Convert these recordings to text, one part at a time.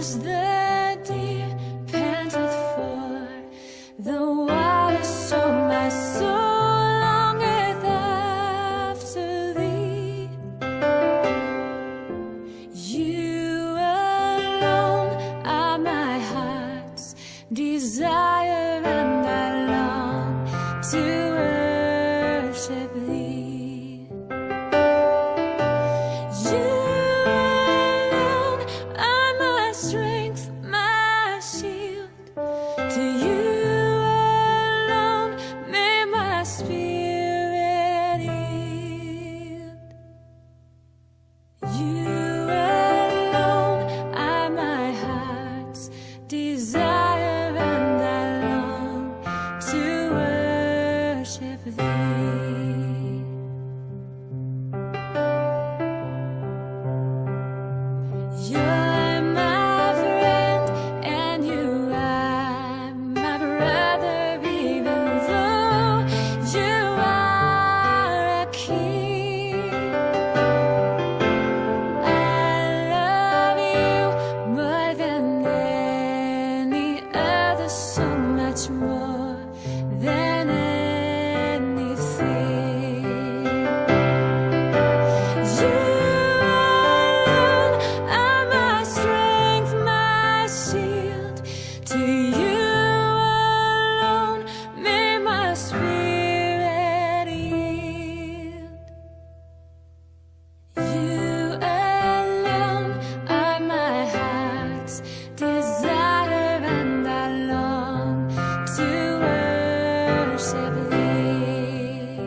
as the deer panteth for the water, so my soul longeth after thee. You alone are my heart's desire, and I long to worship thee. You alone are my strength, my shield. To you alone may my spirit yield. You alone are my heart's desire, and I long to worship thee. You're my friend, and you are my brother, even though you are a king. I love you more than any other, so much more than anything. You alone are my strength, my shield. To you alone may my spirit yield. You alone are my heart's desire, and I long to worship thee.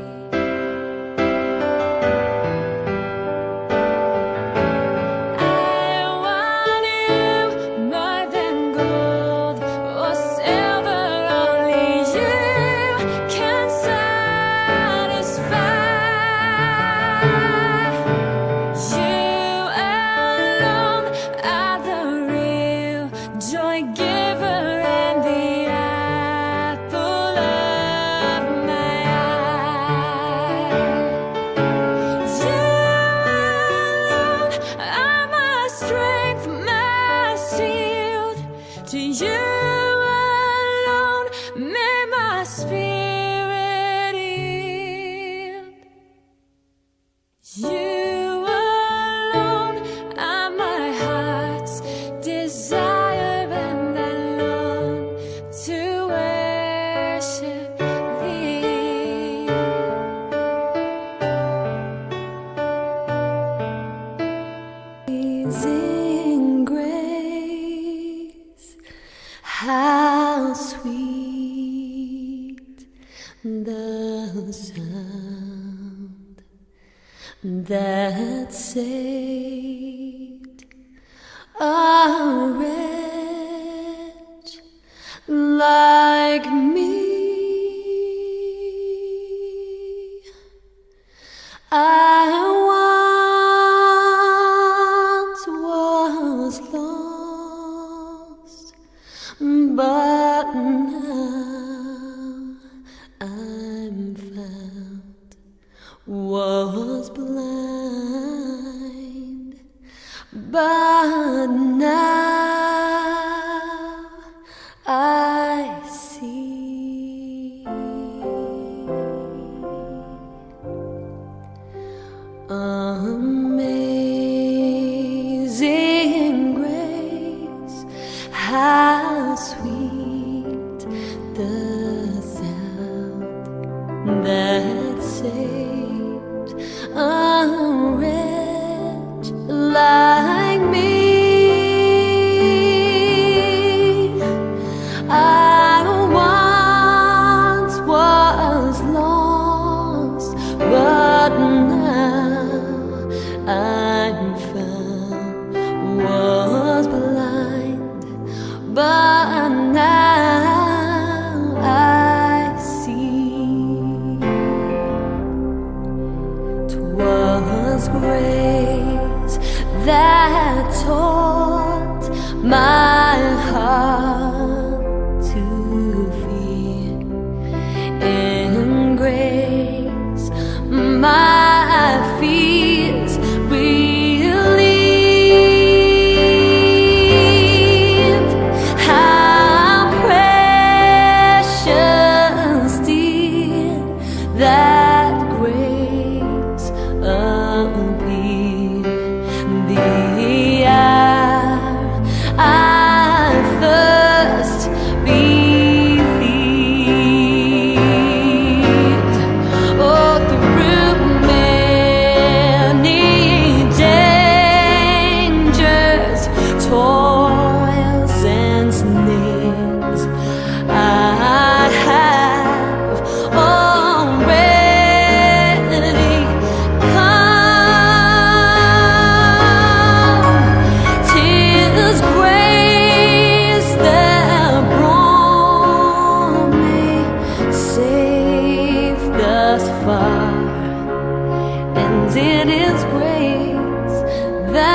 I want you more than gold or silver, only you can satisfy. You alone are the real joy giver and the apple of my eye. You alone are my strength, my shield. To you alone may my spirit yield. You alone are my heart's desire, and I long to worship thee. Amazing grace, how sweet the sound that saved a wretch like me. I once was lost, but now I'm found. Was blind, but now I see. Amazing grace, how sweet the sound that saved a wretch like me. I once was lost, but now I'm found. Was blind, but now I see. 'Twas grace that taught my heart to fear, in grace my fears relieved.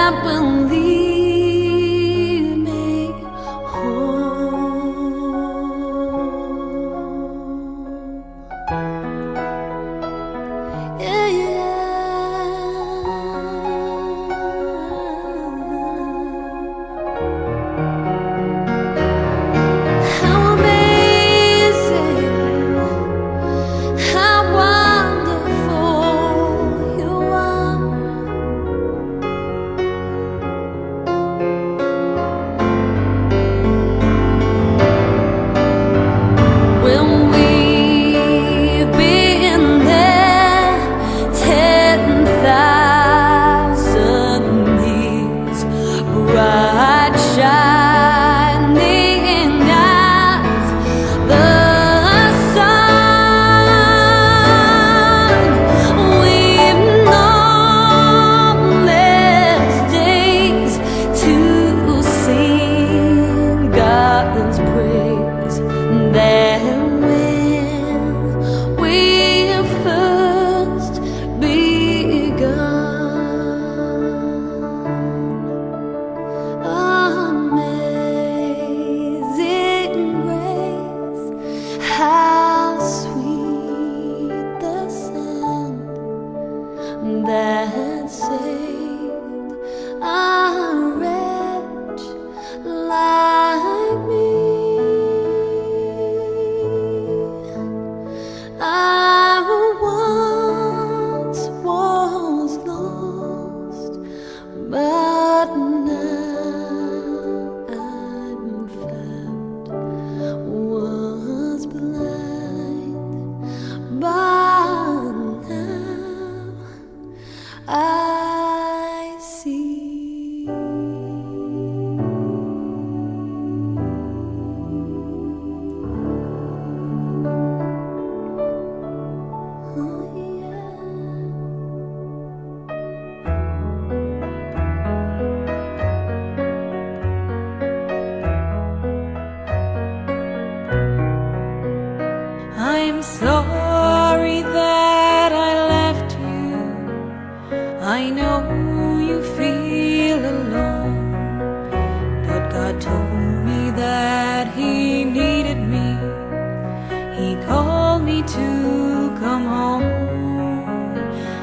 that will lead me home. Yeah, how amazing, how wonderful you are. When we've been there 10,000 years, bright shining as the sun, we've known there's days to sing God's praise. Then when we first begun, amazing grace, how sweet the sound that saved a wretch like me. I once was lost, but now I'm found. Was blind, but now I see. Oh, yeah. I'm sorry that I left you. I know you feel alone, but God told me that He needed me. He called me to come home,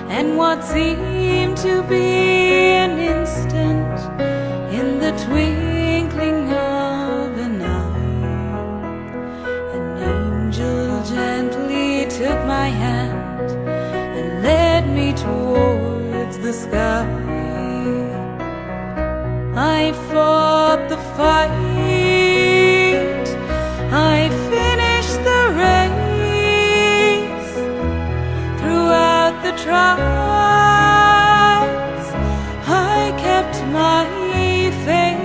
and what seemed to be an instant, in the twinkling of an eye, an angel gently took my hand and led me towards the sky. I fought the fight, I finished the race. Throughout the trials, I kept my faith.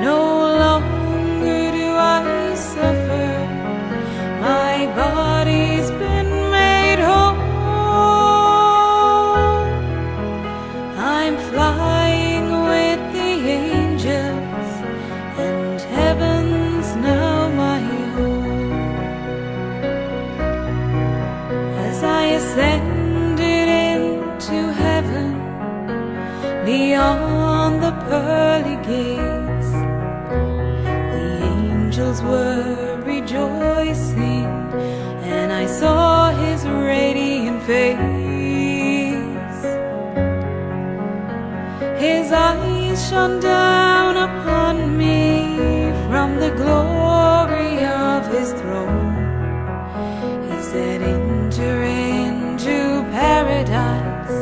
No longer do I suffer, my body's been made whole. I'm flying with the angels, and heaven's now my home. As I ascended into heaven, beyond the pearly gates, the angels were rejoicing, and I saw His radiant face. His eyes shone down upon me from the glory of His throne. He said, enter into paradise,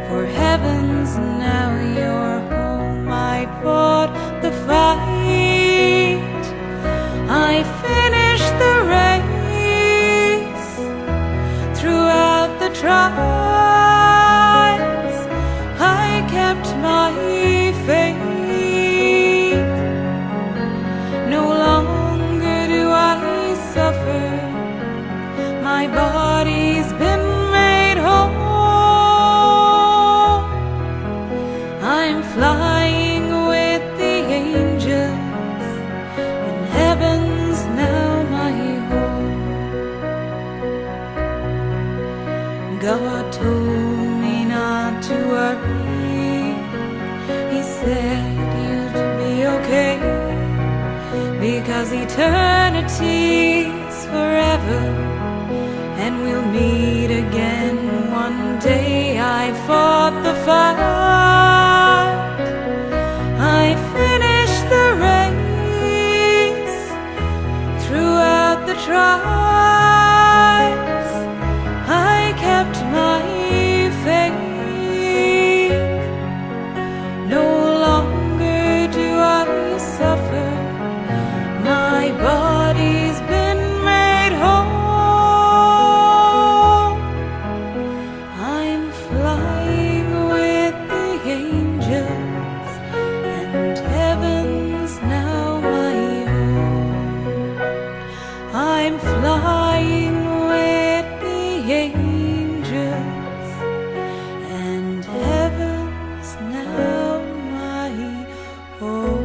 for heaven's now your home. I fought the fight, I finished the race. Throughout the trials, I kept my faith. fought the fight, I finished the race. Throughout the trials, I kept my faith. No longer do I suffer, my body's been made whole. I'm flying with the angels, and heaven's now my home. I'm flying with the angels, and heaven's now my home.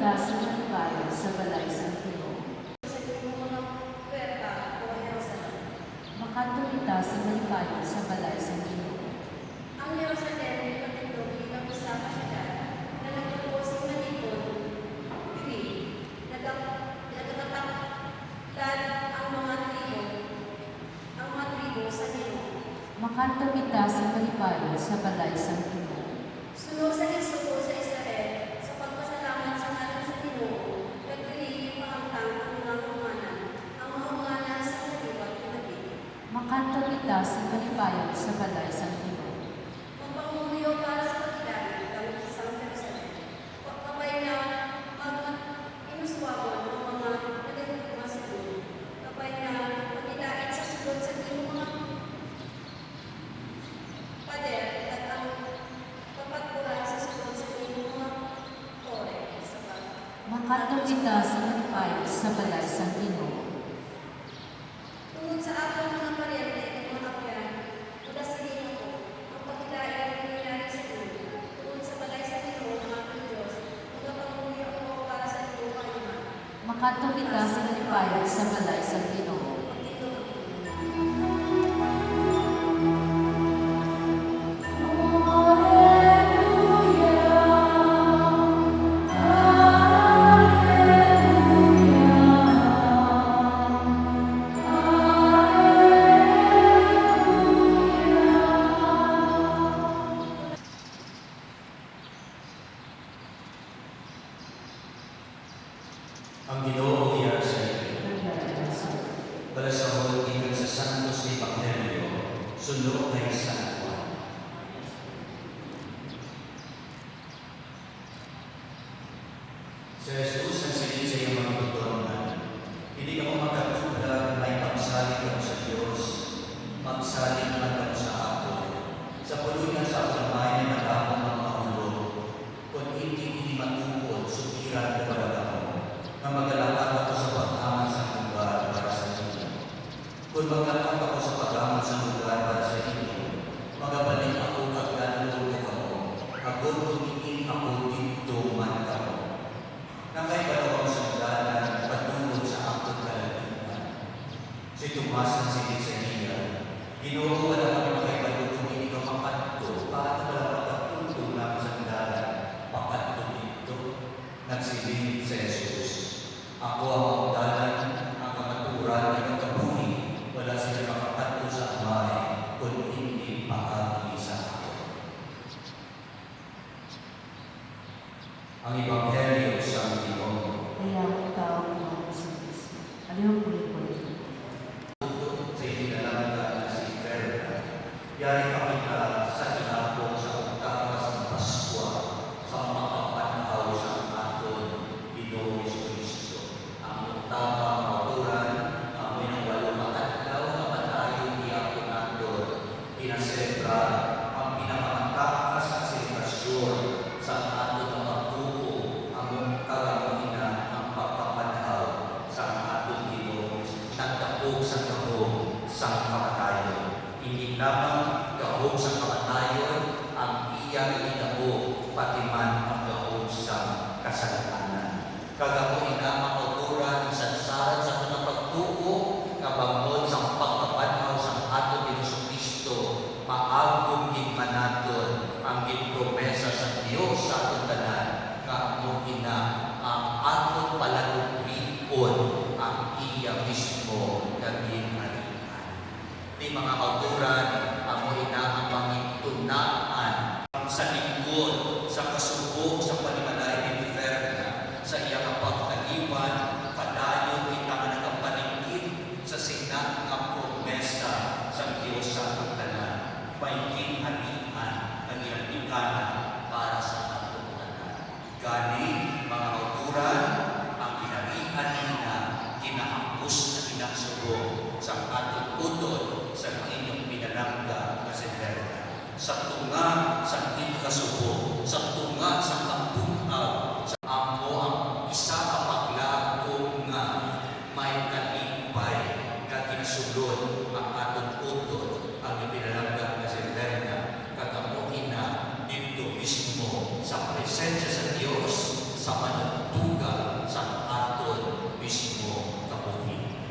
kita sa Manibayo sa balay sa Ginoo. Sa iyong mga puwerta, O Jerusalem. Makanto kita sa Manibayo sa balay sa Ginoo. Ang Jerusalem ay patindog bilang isa ka syudad na nagpupos ng manikod, diri, nagkakataklan ang mga tribo sa Ginoo. Makanto kita sa Manibayo sa balay sa Ginoo. Suno sa isuko sa Israel, sa pagpasalamat sa ngalan sa Ginoo, nagpiliin pangangtang ang mga hunganan sa kaliwat na nabi. Makanto kita sa Manibayo sa balay sa Ginoo. Magpangumuyo para sa pagkilala ng isang Jerusalem. Pagkabay na inuswabon ang mga nagagugma sa Ginoo. Kapay na pagkilain sa sulod sa iyong mga pader at ang pagpagpuran sa sulod sa iyong mga tore sa bag. Makanto kita sa Manibayo sa balay sa Ginoo. Tungod sa atong mga paryente at mga kapyan, mula sa Ginoo ko, ang pagkilain ang nangyayari sa Ginoo. Tungod sa balay sa Ginoo ng ating Diyos, magpangumuyo ako para sa iyong Panginoon. Makanto kita sa Manibayo sa balay sa Ginoo. Magtindog ang Ginoo. Ang Ginoo iya sa iyo. Palasahod gikan sa Santos ni Evangelio, suno kay San Juan. Sa Jesus ang silid sa iyong mga tutunan, hindi ka mo magkatublag may pagsalit ka mo sa Diyos, magsalit man ka mo sa ako. Sa puluyan sa pagmay na natapon ng mga hulog, kung hindi matupod, sukiran ka talaga mo, na magalakad ako sa pag-aman sa lugar para sa inyo. Kung magalakad ako sa pag-aman sa lugar para sa inyo, magabalik ako kaglalulog ka mo, agod tumingin ako dito man ka mo. Nakaiba ako sa dalan, patungkol sa akong kalaliman. Si Tomas ang sigit sa niya, Ginoo, wala kami makaibalog kung hindi ka makato, paano wala magkatulong namin sa dalan, makato dito, nagsilid sa Jesus. Ako ang magdalan, ang kamaturan, at ang kabuhi. Wala sila makakanto sa amay, kung hindi paagi sa ako. Ang Ebanghelyo sa Ginoo. Kaya ang tao ng Jesus. Aliw puli-puli. Sa inilalangga na si Verna, yari kami ka sa inapong sa ugtakas ng Paskwa, sa makapanhaw sa aton, Ginoo Jesucristo. Ang utama maturan, amoy ng walong makadlaw na patayon iyako naton, pinaselebra ang pinakamantakas na selebrasyon sa aton na pagtuo, ang kagamuina ang pagpapanhaw sa aton Ginoo. Nagdapog sa gahong sa kamatayon. Hindi lamang gahong sa kamatayon ang iyang idapog, pati man ang gahong sa kasalanan. Kagamuin lamang auturan ang sansaran sa mga pagtuo, kabangod sa pagpapanhaw sa aton ni Jesucristo, maagong gigmanaton ang gigpromesa sa Dios sa aton tanan, kaamuin na ang aton palalubripon ang iya mismo naging halian. Di mga auturan, amoy na ang pangitunaan sa lingkod, sa kasubok, sa palimalay ni Verna, sa iyang pagtaliwan, padayon kita nga nakapaningkit sa sina ng promesa sa Diyos sa ating tanan. May kinhalian ang iyang ikana para sa atong tanan. Gani, mga auturan, ang kinalian nila kinahangos na kinasubok sa atong utod sa inyong pinalangga na si Verna. Sa tunga sa inyong kasubok, sa tunga sa kabuhaw, sa amo ang isa ka paglago nga may kalipay na kinasulod ang atong utod ang ipinalangga na si Verna. Kagamuhin na dito mismo sa presensya sa Diyos, sa manugtong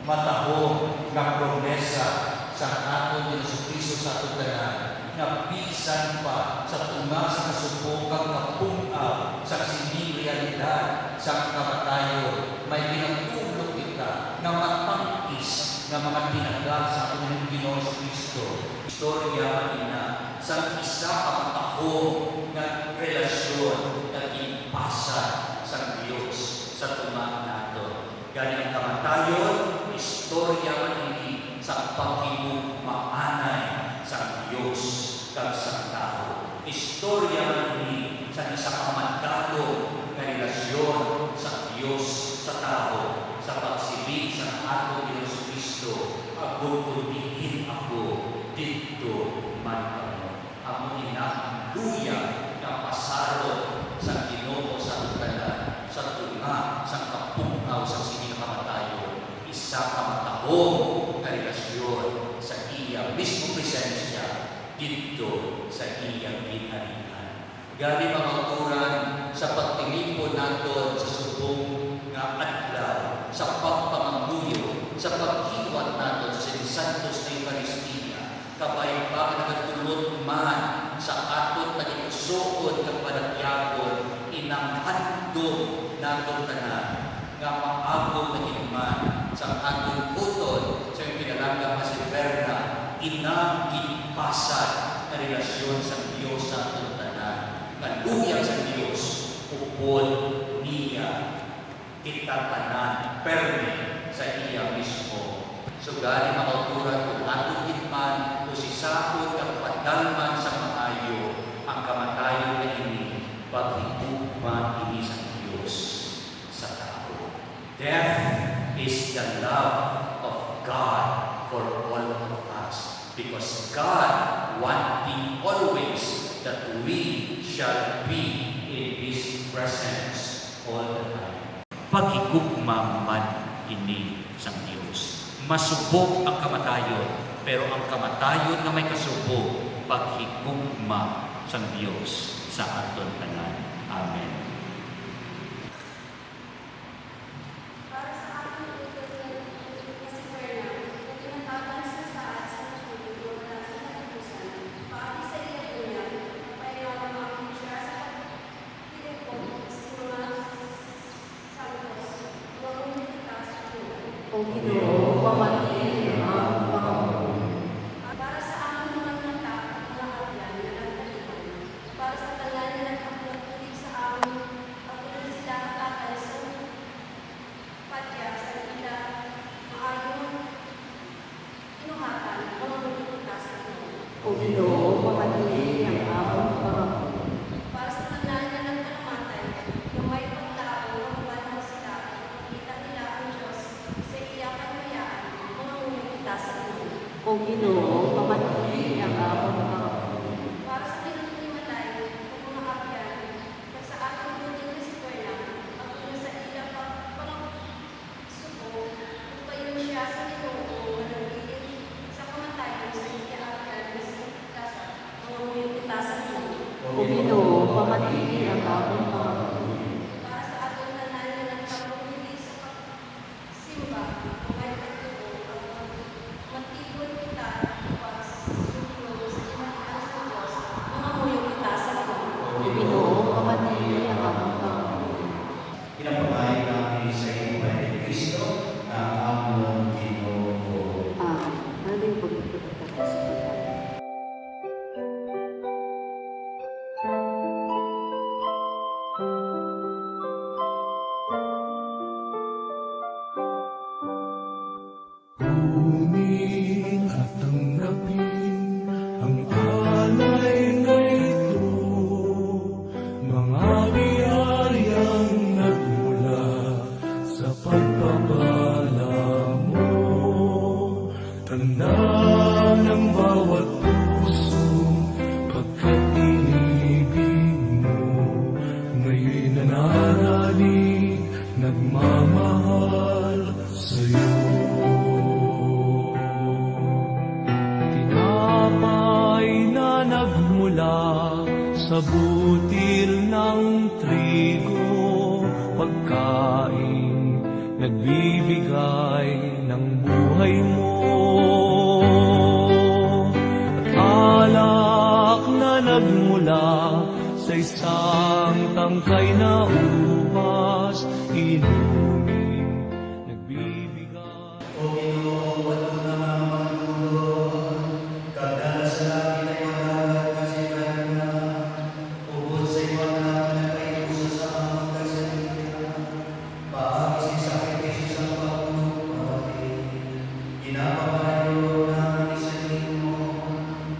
matahong nga promesa sa aton ni Jesucristo sa aton tanan nga bisan pa sa tunga sa kasubokang kapungaw sa sining realidad sa kamatayon may ginatulog kita nga matangkis nga mga tinagal sa aton Ginoong Jesucristo. Istorya ina sa isa ka matahong nga relasyon nga ginpasa sa Dios sa tunga nato. Gani ang kamatayon, istorya man ini sa paghimumaanay sa Dios kag sa tao. Istorya man ini sa isa ka mandado nga relasyon sa Dios sa tao sa pagsilig sa ato ni Jesucristo. Agon kundiin ako dito man kamo. Amo ina luya nga pasarod sa Ginoo sa tanan sa tunga sa kapungaw sa sining kamatayon. Isa ka matahong nga relasyon sa iya mismo presensya dito sa iyang ginharian. Gani mga uturan sa pagtilipon naton sa subong nga adlaw, sa pagpamanguyo, sa paghiwat naton sa Santos na Eucharistia, kabay pa nagatulot man sa aton pagikusuon kag panagyagon inang handog naton tanan nga maabot na man sa aton uton sa pinalangga si Berna inang ginpasad na relasyon sa Dios sa aton tanan nga luyang sa Dios upod niya kita tanan perme sa iya mismo. So gani makauturan kung aton gitman o si sakot ang padalman sa maayo ang kamatayon na ini paghigugma ini sa Dios sa tao. Death is the love of God for all of us because God wanting always that we shall be in His presence all the time. Paghigugma man ini sa Dios. Masubok ang kamatayon, pero ang kamatayon na may kasubok, paghigugma sa Dios sa aton tanan. Amen. Para sa ating utod na si Berna, na tinatagan sa saat sa natulog wala sa natapusan, paati sa iya kuya, payawan ang siya sa pagpilipon sa mga santos, huwag kita sa Panginoon. O Ginoo, pamatiin ang Panginoon. Para sa aming mga mata, mga alyan na nagtalipan, para sa talan na nagkapulig sa amin, pagkulang sila kakay sa padya sa ila, maayong inuhatan, mga magpupunta sa Panginoon. O Ginoo, pamatiin ang among Panginoon. Para sa talan na nagkalamatay, yung may pagtao, ang banang sila, kita nila ang Diyos sa iya kanayaan, mga magpupunta sa Panginoon. O Ginoo, pamatiin ang among Panginoon. Para sa pinagpilimatay ng mga kapyan, at sa ating buting na si Berna, at kung sa ilang pagpapasuko, kung kayo siya sa Ginoo, managiging sa kamatayan sa iya kapyan, na sa kasa, mga nguyong kita sa Ginoo. O Ginoo, pamatiin ang among Panginoon. Para sa ating tanan na nagpapumili sa pagsimba, ang may pagtuo, at matibon kita, pas, sulo, sa imahan sa Diyos, mga nguyong kita sa Ginoo. O Ginoo, pamatiin ang among Panginoon. Pinapangalan namin sa iyo, Panginoon Kristo, na among Ginoo. Amen. Maraming pagkakataon sa pagkakas. Kunin at tanggapin ang alay na ito, mga biyayang nagmula sa pagpapala mo. Tanda ng bawat puso pagkat inibig mo, ngayon'y nananalig, nagmamahal sa'yo. Tinapay na nagmula sa butil ng trigo, pagkain nagbibigay ng buhay mo. At alak na nagmula sa isang tangkay na ubas, inumin, nagbibigay. O Ginoo, wato na mga magdulong, kada sa langit ay magagat kasigan na, ubod sa iwan namin na kayo sa amang kasalihan, paagi si sakripisyo sa pagpupay, ginapamayo namin sa inyo,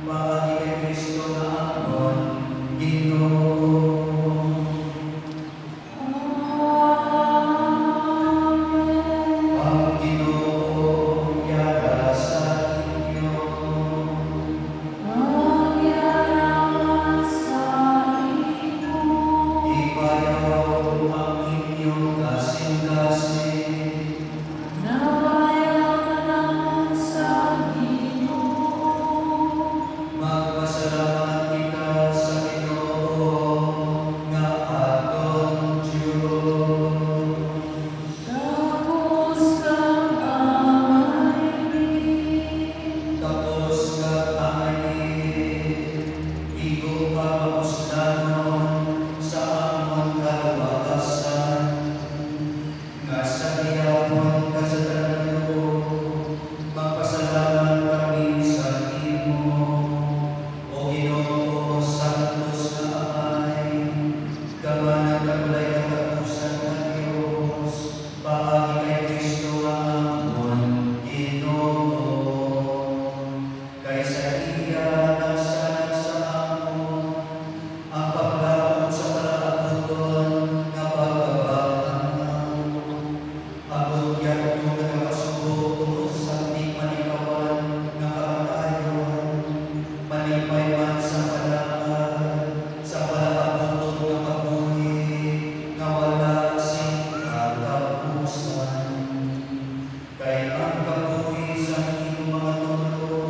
paagi kay Kristo na amon, Ginoo. Ang Ginoo yara sa inyo. Ibayaw ang inyong kasing-kasing. Magpasalamat kita sa Ginoo nga aton Diyos. Tapos kag-angay, igo pa mapuslanon sa amon kalawakasan, nga sa gihapon kasadanan magpasalamat kami sa imo. O Ginoo, santos nga Amay, gamanang kabalay katapusan nga Dios, paagi kay Kristo nga amon Ginoo. Kay sa iya nagsanag sa amon ang paglaom sa kalaabuton nga pagkabatan. Abot yadto nagakasubo sa di manikawan nga kamatayon, malipay man sa palakad, sa palaabuton nga kabuhi nga wala sing katapusan. Kay ang kabuhi sa inyong mga tulo,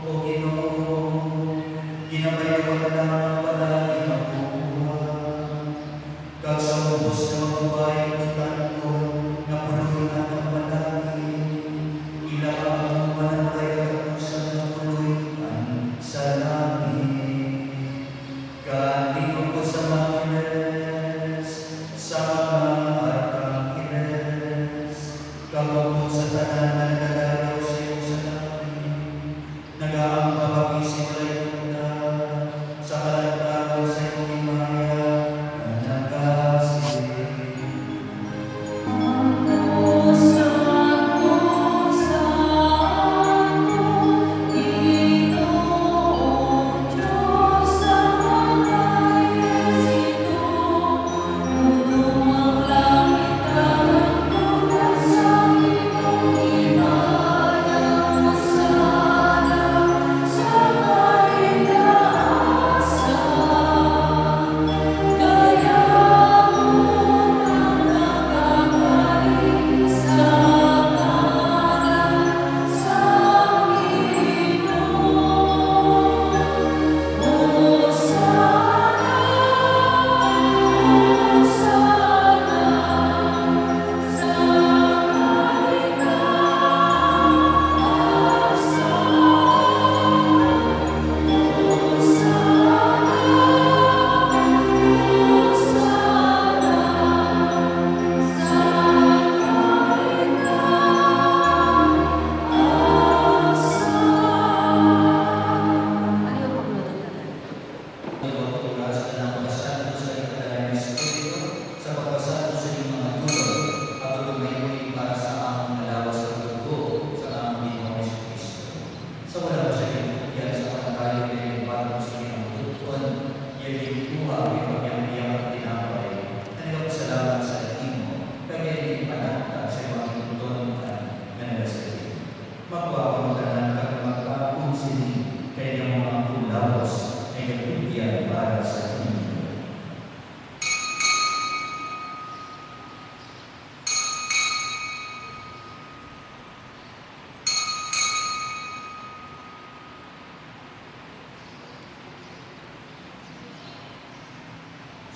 O Ginoo, ginabayuan na ang palagi ng buwan. Kag sa ubos na magubay tutan nga puloy na ang palagi, ilaka ang mananay katapusan ng puloy sa langit. Kanino ko sa mga ines, sa mga arkangeles, kababot sa tanan na nagagalaw sa iyo sa langit, nag-aamba kami sa kalayuda, sa kalantagan sa iyong himaya na nagkasilig.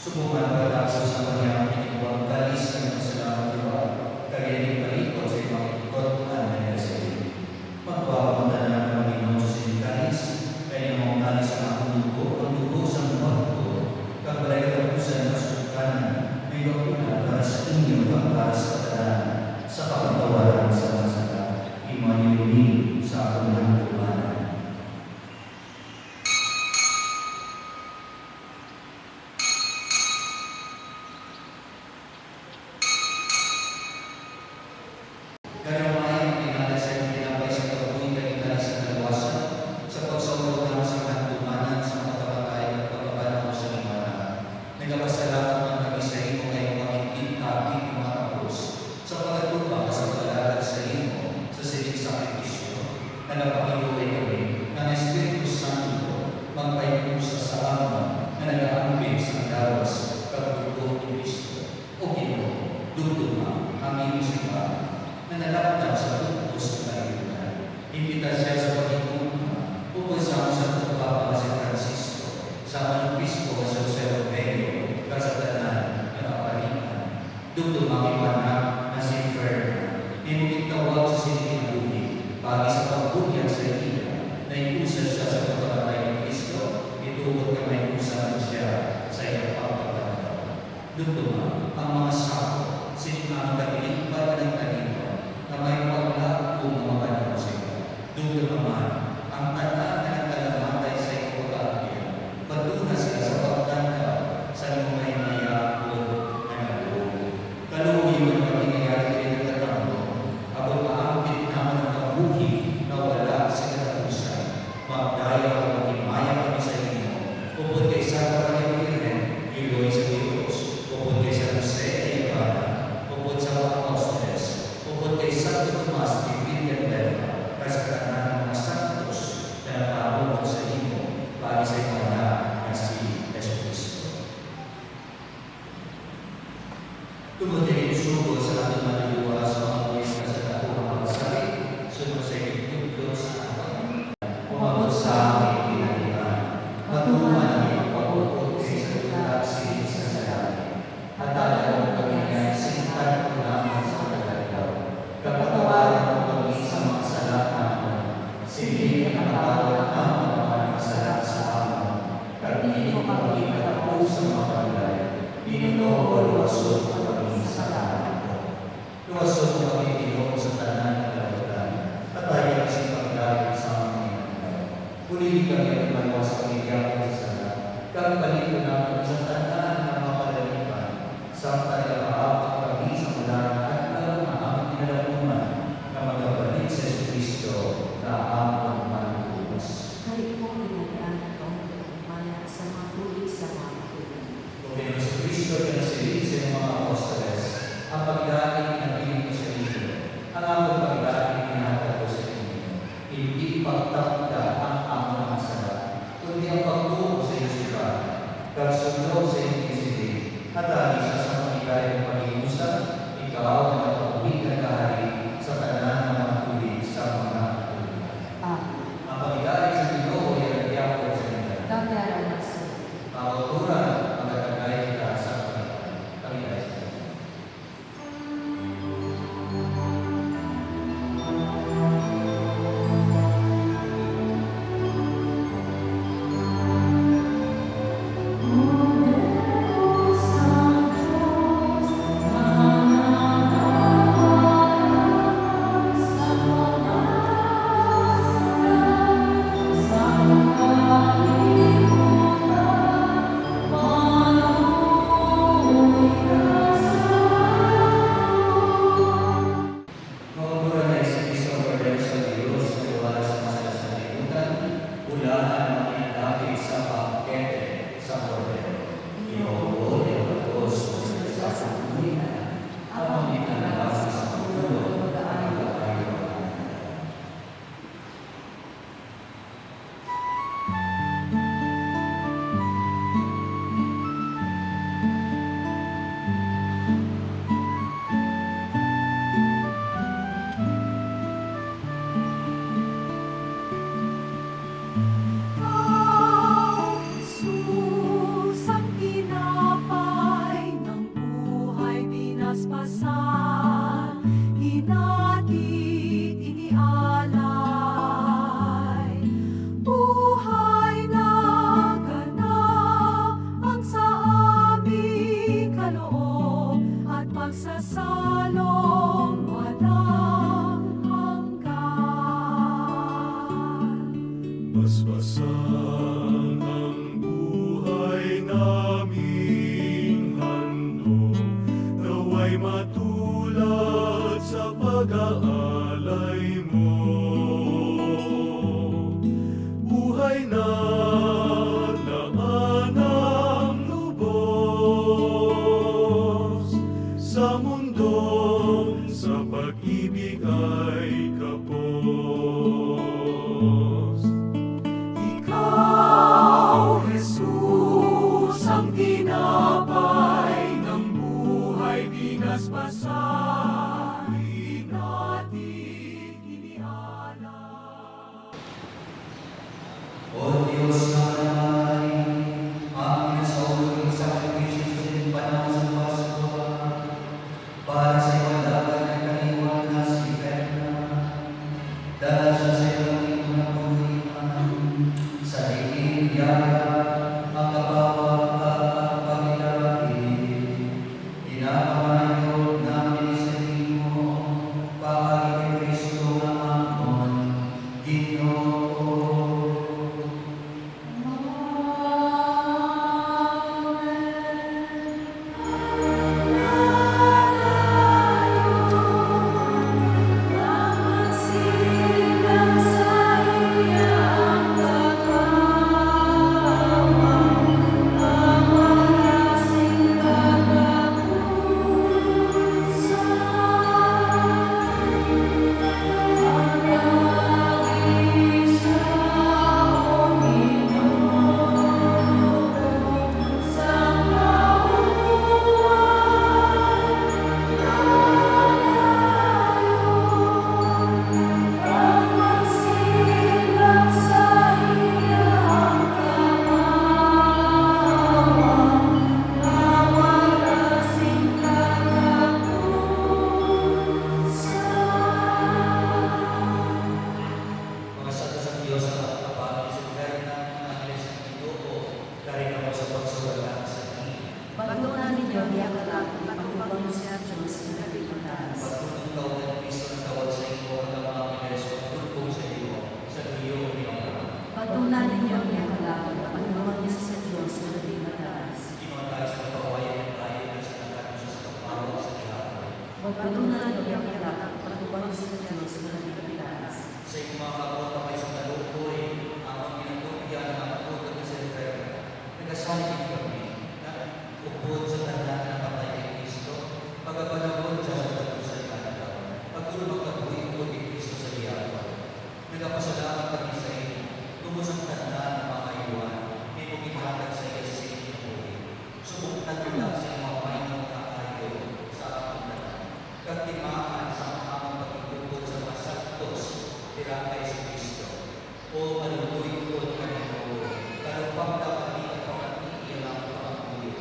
Subukan pagkatapos sa kanyang iniwang kalis ng masalamat diwa, kagaling palikod sa mga ikot na nagsasabi. Magpapapunta na ng Panginoon sa sinikalis, kaya mga umalis sa mga ang dugo sa mga ko, kabalay katapusan ng sultanan, may bakuna para sa inyo at para sa katanan, sa kapatawaran sa masaka, imaniluni sa akunang tumanan. Karamay ang pinalay sa inyong tinapay sa pagbuhay kaligtasan sa dalawasan, sa pagsawag naman sa kantumanan sa mga kabatay at pagpapanaw sa limanan. Nagpapasalamat man kami sa iyo ngayong pamingkit kapit ng mga kapos, sa pagkatupa sa paglalagad sa iyo sa siling sakripisyo. Nagapakiluwi kami na ng Espiritu Santo magpaypusa sa amin na nag-aambing sa dawas pagdugo ni Kristo. O Ginoo, dugtong ang iyong simbahan na nalaptan sa tugos ng kalibutan. Imbita siya sa pagiguna upang sa Santo Papa si Francisco, sa anong Pisko sa Jose Romero, kasatanan ng kapalitan. Dugtong ang iwanak na si Ferna, imuling tawag sa sinikinabuli, pagi sa pagbunyag sa iya, na ikusad siya sa pagkabatay ng Kristo, itugod na may kusan siya sa iyong pagkabataw. Dugtong ang mga sako, sinimang kabiling para ng kanino, na may paglaak kung mga panahon sa iyo. Doon naman, ang tanan na nagkalamatay sa iyo pag-aakyan, patuna sila sa pagtanda sa iyong may mayakon na nagulong. Kaluhin mo na pinayari rin ang katambo, abang maampit naman ang kabuhi na wala sa katapusan. Magdaya o magimaya kami sa inyo, upod kay Santa Maria Virgen, Iloy sa Diyos, upod kay San Jose ay Ibarra, upod sa mga apóstoles, upod kay Santo Tomas de Villanueva, kasatanan ng mga santos na nakabukod sa inyo para sa iyo na si Jesucristo. Tumutin sugod sa ating maluluwa sa mga buwis na sa dato ng pagsabi, sunod sa itutulog sa atin. Umabot sa aming pinalihan, matuman ang pagpapukot kay sa tulag sinig sa salamin, at talagang kami ay sintan ko naman sa kalagaw. Kapatawaran mo kami sa mga sala namin, sige ang tawad namin ang mga masarap sa amin, kami mo kami katapos sa mga palay, Ginoo luwasod mo kami sa lahat mo. Luwasod mo kami Ginoo sa tanan ng kalautan, at tayo sa pagdahil sa mga inanay. Pulili kami at malawas kami gawin sa sana, kang balik namin sa tanan ng mga kalalipan, sa talaga kami sa mula at alam na aming kinalamunan na magabalik sa Kristo na amang manubos. Kayo po ginagawa ang maya sa mga tuloy sa mga tuloy. Kung sa Kristo pinasilig sa mga apóstoles, ang pagdahil pinagpiling ko sa inyo, ang among pagdahil pinatag ko sa inyo, hindi pagtakda ang among mga sala, kundi ang pagtuo sa iyo sila, kagsundo sa inyong isilig, at alisa sa pagkikaya ng pag-iusan, ikaw na nagpapawid na kahari sa tanan ng mga tulig sa mga tulig. Amen. Ang pagkikaya sa Ginoo ay nagtiyak ko sa inyo. Dagdaran na sa Pagkuturan ang katagay kita sa Panginoon. Santos, Mana pag-aalay mo. Buhay na naanang lubos sa mundong sa pag-ibig ay kapos. Ikaw, Jesus, ang tinapay ng buhay, binasbasan natin inialay. O Diyos na naman, ang nasaulong sakripisyo sa panahon sa Pasko, para sa iwalagan ng kaliwan na si Verna, dahil siya sa iyong na pulihan, sa dilim yaya, ang kabawa at pagilagin, ginagawa namin sa inyo, paagi kay Kristo na amon, Ginoo. Mga santo sa Diyos ang kapatid sa Verna, ang Angeles ng Ginoo, dari kamo sa pagsuwala sa inyo. Patunan ninyo ang lalaki, pagpapagod siya Diyos na nagpipataas. Pagtulong taon ng Kristo ng tawad sa iyo, ang mga Angeles, pagtulong sa iyo, sa iyo ang iyong laman. Patunan ninyo ang lalaki, pagpapagod niya sa Diyos na nagpipataas. Ginawa tayo sa kapawayan ng tayo na sa nagkakaroon siya sa kapawag sa ihapon. Patunan ninyo ang lalaki, pagpapagod niya sa Diyos na nagpipataas. Sa iyong mga kabota kayo sa talukoy, ang mga ginatupyan ng mga tugot na sa Verna, nagasalit kami na upod sa tanda na patay kay Kristo, pagkapanahon siya sa talusan kanila, pagtulong magkabuhi upod kay Kristo sa ihapon. Nagapasalamat kami sa iyo, tungkol sa tanda ng mga iwan, may pumihatag sa iyo sa inyong buhay. Subukan mo lang sa mga mainong kakayo sa akong tanan. Katimaan sa mga pagtutupod sa mga santos, tirakay sa Kristo. O maluloy ko ng Panginoon, kalupang kami at pangatiiyan ang pangatuloy.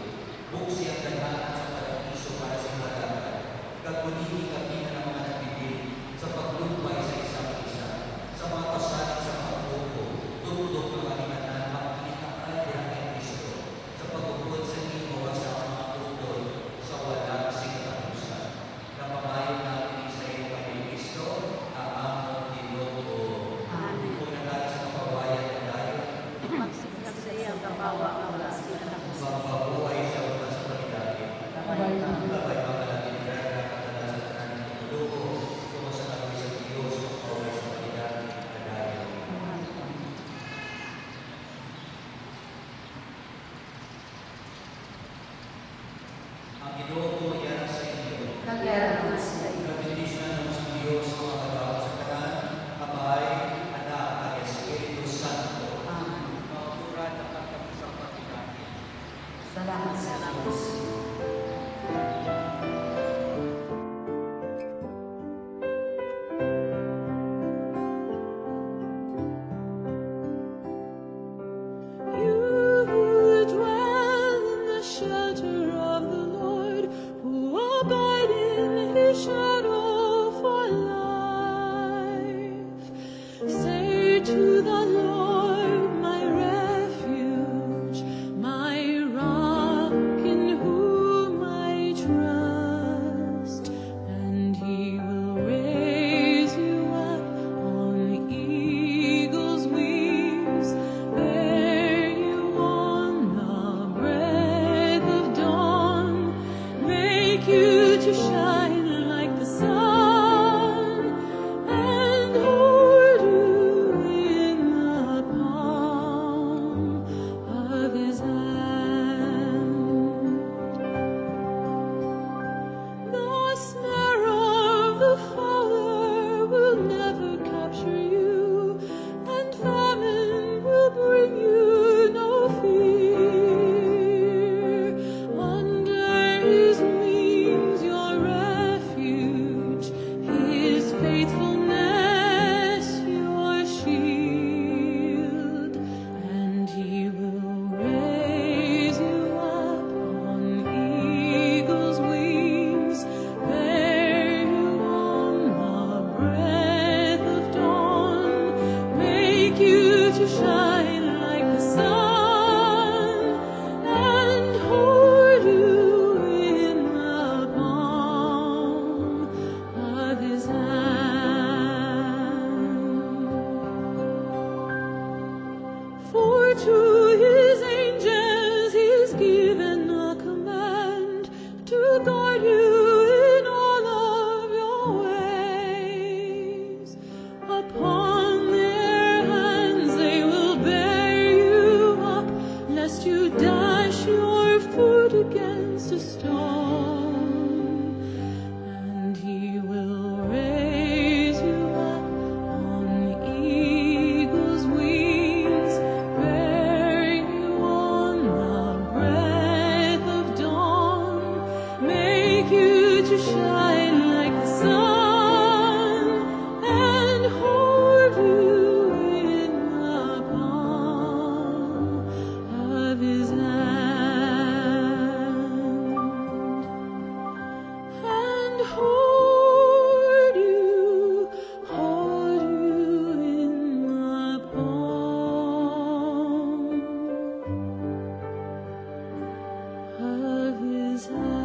Buksi ang dalahan sa paradiso para sa halagan. Kaguniti kami na ng mga nabibig sa paglumpay sa isang isa. Sa mga pasalit sa mga buko, tutulog ng kalinanan, magkinikakay tirakay Kristo. Sa pagupod sa inyo sa mga tutol, sa walang singkatusan. Napamayon natin sa iyo kay Kristo, ang among Ginoo. Amen. Una tayo sa kapawayan ng dayo, Magsikat sa iyang kapawa ang wala sa kinabukasan. magpabuhay sa una sa pagdali. Labay na. Labay mga natin Verna, katala sa tanan ng tutulugo, tungo sa kami sa Diyos, magpabuhay sa pagdali ng dayo. Ang Ginoo yan sa inyo. Nagyara sa iyo. Nagdidisyon ng sa Diyos ang mga tao sa kanan, Amay, Anak, at Espiritu Santo. Amen. Maura na kami sa pagdali. Salamat sa Diyos. You who dwell in the shelter of the Lord, who abide in his shadow for life, say to the Lord, my refuge, my rock in whom I trust, and he will raise you up on eagle's wings. Bear you on the breath of dawn, make you to shine like the sun to shine like the sun and hold you in the palm of his hand. For to his angels he's given a command to guard you in all of your ways. Upon their hands they will bear you up, lest you dash your foot against a stone. And he will raise you up on eagle's wings, bear you on the breath of dawn, make you to shine like the sun, and hold you in the palm of his hand, and hold you in the palm of his hand.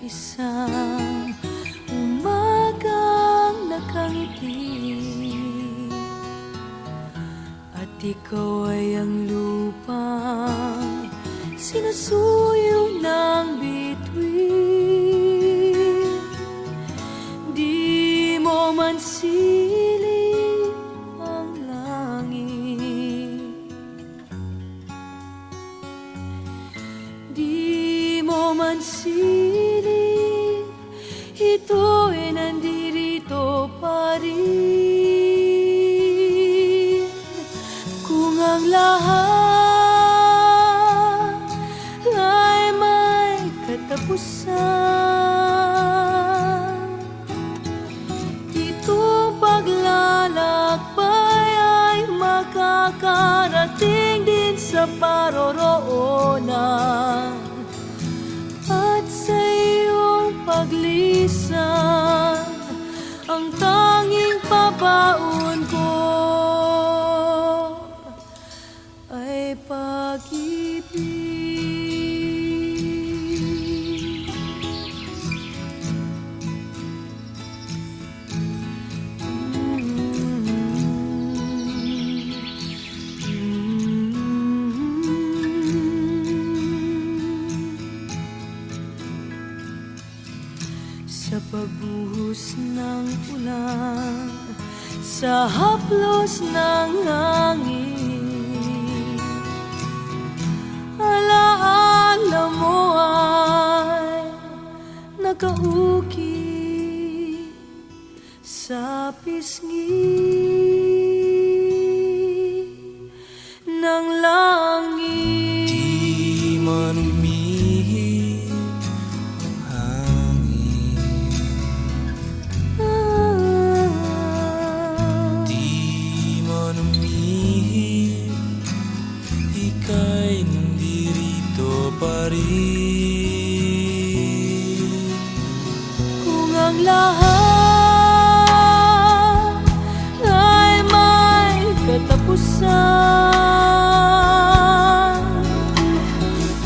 isang umagang nakangiti at ikaw ay ang lupang sinusuyo ng bituin. Di mo man siling ang langit, di mo man siling, ito ay nandirito pa rin. Kung ang lahat ay may katapusan, itong paglaban sa paroroonan at sa iyong paglisan ang tanging pabaon ko ay pag-ibig. Sa pagbuhos ng ulan, sa haplos ng hangin, alaala mo ay nakauki sa pisngi ng langit. Di man umihip ang hangin, di man umihip, ika'y nandirito pa rin. Kung ang lahat ay may katapusan,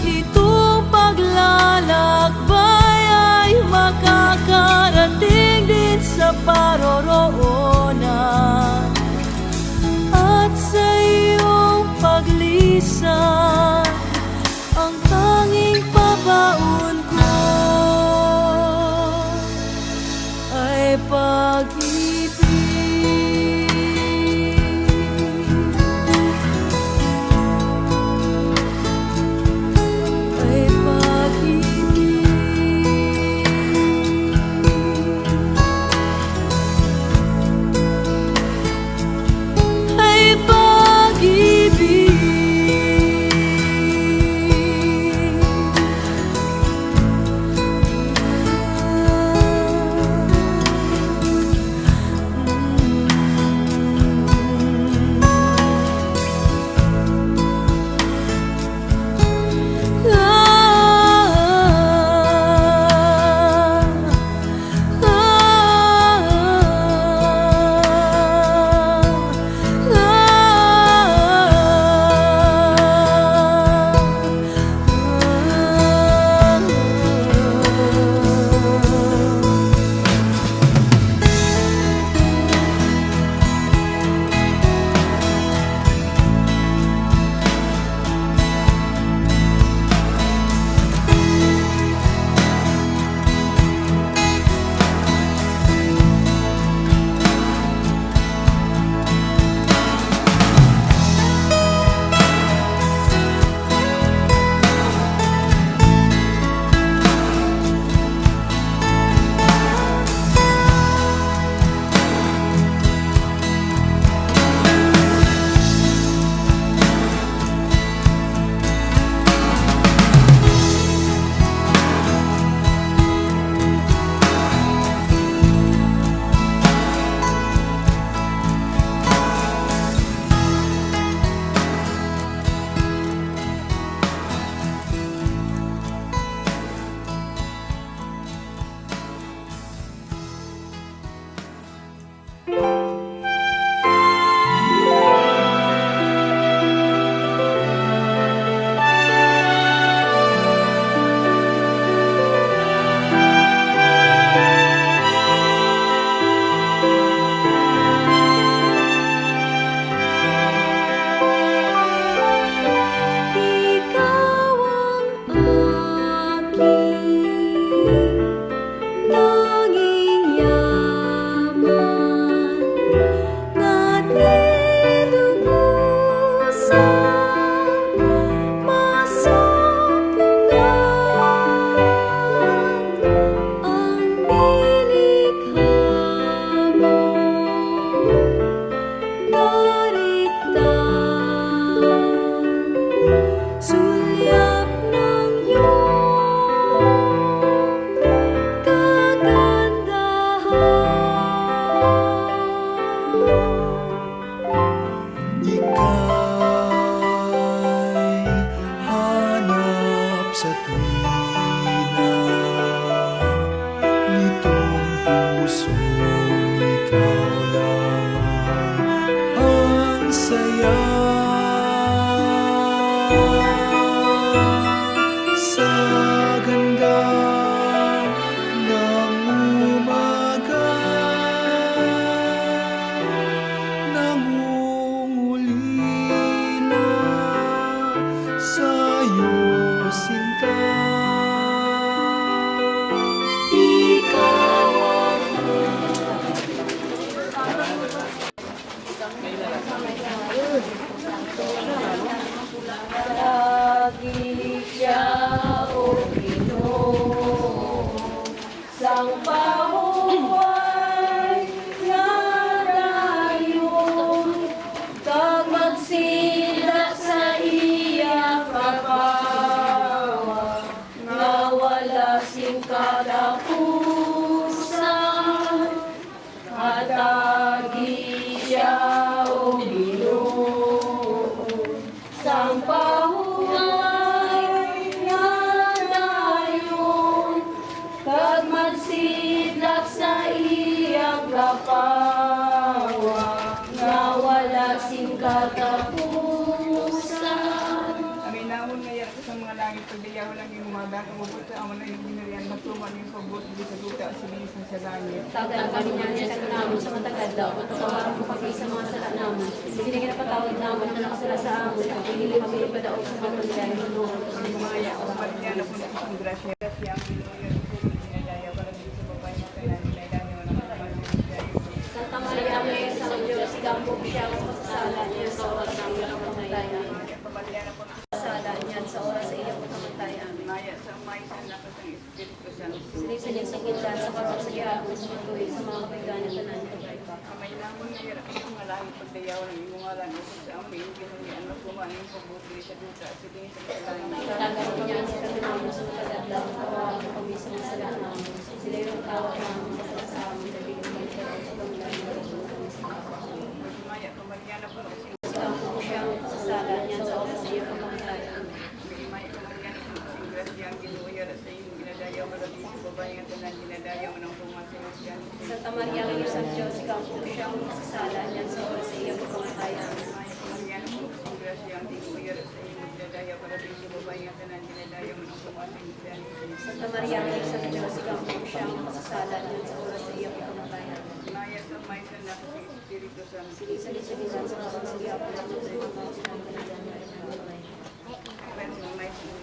itong paglalakbay ay makakarating din sa paroroonan at sa iyong paglisan ang tanging pabaon ko ay ayusin ka. Ikaw ang Lagi siya o Ginoo, sang pahuway nga dayon, kag magsila sa iya kapawa, nga wala sing katapusan. Hatagi siya o Ginoo, sang pahuway nga dayon, kag magsidlak sa iyang kapawa, nga wala sing katapusan. Amin naon ngayon sa mga langit pagdayaw lang yung umaga, umabot sa aman na yung binarian, magtuman yung pabot, hindi sa duta, silisan sa langit. Tagal kami niya sa namin sa matagal daw, at tawaran ko kami sa mga sala namin. Hindi na kinapatawad namin na nakasala sa amin, at hindi kami ipadaog sa mga pagdayaw ng Lord. Mga yaon, Mariana po na isang grasya. Grasya ang Pinoy, dinadayaw ka lang sa babae na kailan, dinadayaw ng mga Santa Maria, may sa Diyos, sigambog siya ang masasala niya sa oras ng iyong kamatayan. Mariana po na Masasala niya sa oras sa iyong kamatayan. maya sa maisan na kasang Espiritu Santo. Silisan niya sa kintan, sa karoon sa iyong sa matuloy, sa mga kapiganya, tanan ko pa. Amay naman ngayon sa mga langit pagdayaw ng iyong ngalan, usap sa amin, ginunyan na kumain yung pabot, hindi sa duta, silisan sa langit. Tagal niya sa kaninamin sa matagal daw, tawaran ko kami sa mga sala namin. Sila yung tawag namin sa amin, dahil yung mga sila sa pagdayaw ng kami sa kapatid. Maya po Mariana po na kasing Sigambog siya ang masasala niya sa oras sa iyong kamatayan. Maya po Mariana po na kasing grasya ang ginuyar sa iyong ginadayaw ka lang sa babae nga tanan, dinadayaw ng pumasayosyan. Santa Maria, Mayor sa Diyos, sigambog siya ang masasala niya sa oras sa iyong kamatayan. Mariana po kasing grasya ang ginuyar sa iyong ginadayaw ka lang sa babae nga tanan, dinadayaw ng pumasayosyan. Santa Maria, Mayor sa Diyos, sigambog siya ang masasala niya sa oras sa iyong kamatayan. Maya sa maisan na kasing Espiritu Santo. Silisan sa karoon sa iyong kamatayan. Amen sa maisan.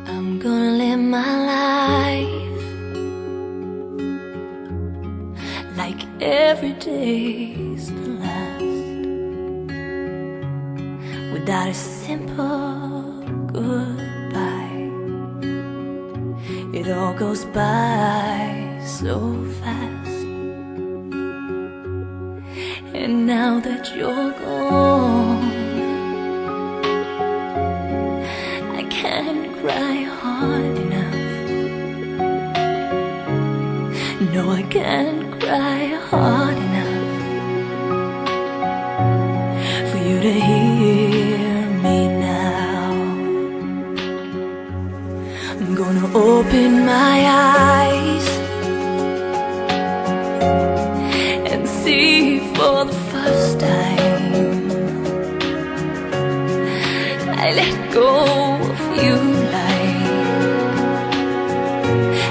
I'm gonna live my life like every day's the last, without a simple goodbye. It all goes by so fast. And now that you're gone, I can't cry hard enough. No, I can't cry hard enough for you to hear me now. I'm gonna open my eyes and see for the first time. I let go of you like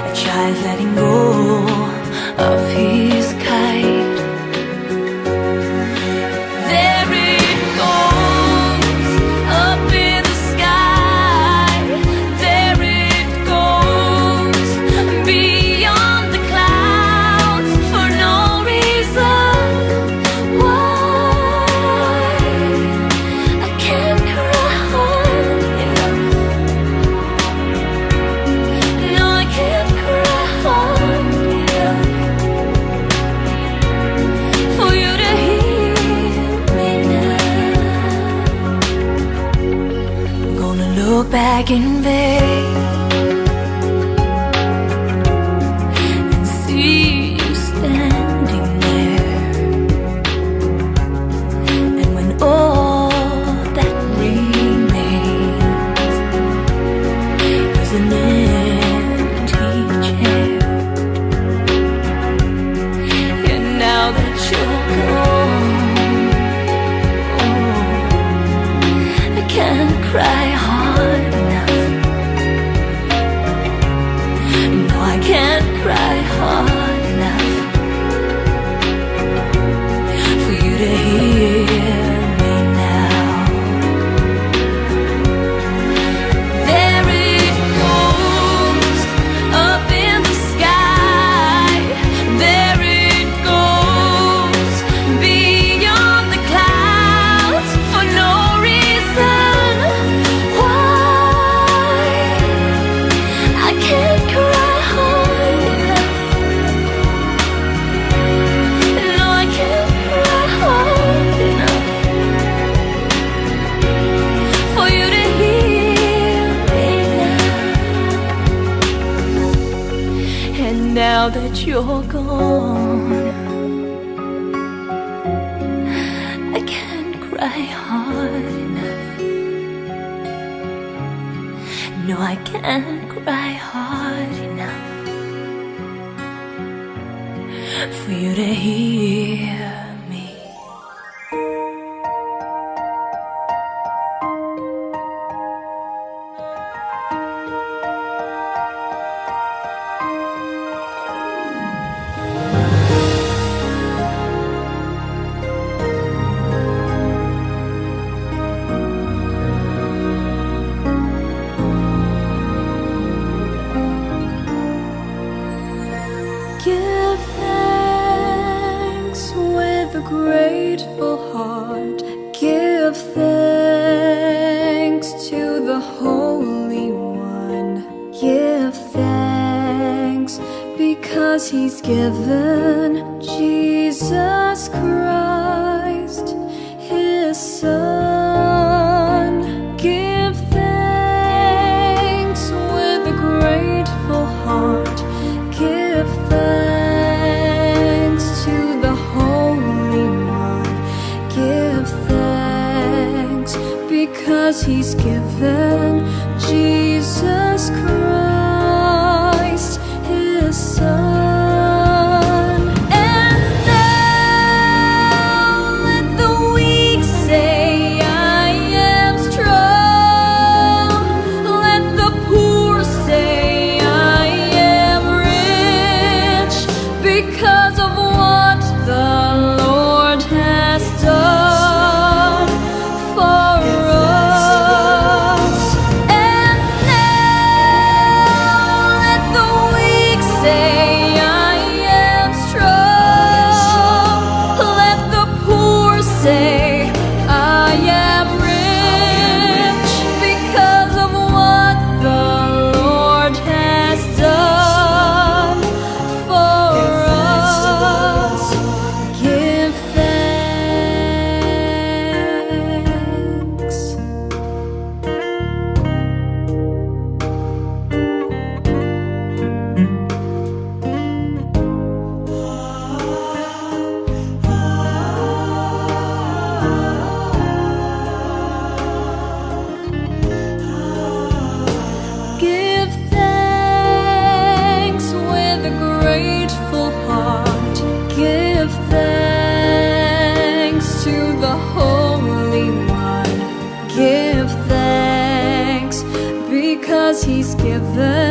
a child letting go of his kite. There it goes, up in the sky. There it goes, beyond the clouds, for no reason. Why? I can't cry hard enough. No, I can't cry hard enough for you to hear me now. I'm gonna look back in vain and see you standing there. And when all that remains is an empty chair, and now that you're gone, oh, I can't cry hard enough. No, I can't cry hard enough for you to hear me now. There it goes, up in the sky. There it goes, beyond the clouds, for no reason. Why? I can't cry hard enough. No, I can't cry hard enough for you to hear me now. And now that you're gone, I can't cry hard enough. No, I can't cry hard enough for you to hear me. Give thanks with a grateful heart. Give thanks to the Holy One. Give thanks because He's given Jesus Christ, His Son. Give thanks with a grateful heart. Give thanks to the Holy One. Give thanks because He's given Jesus Christ, His Son. And now let the weak say, I am strong. Let the poor say, I am rich, because of what the Lord has done for us. And now let the weak say, I am strong. Let the poor say, I am rich, because of what the Lord has done for us. Give He's given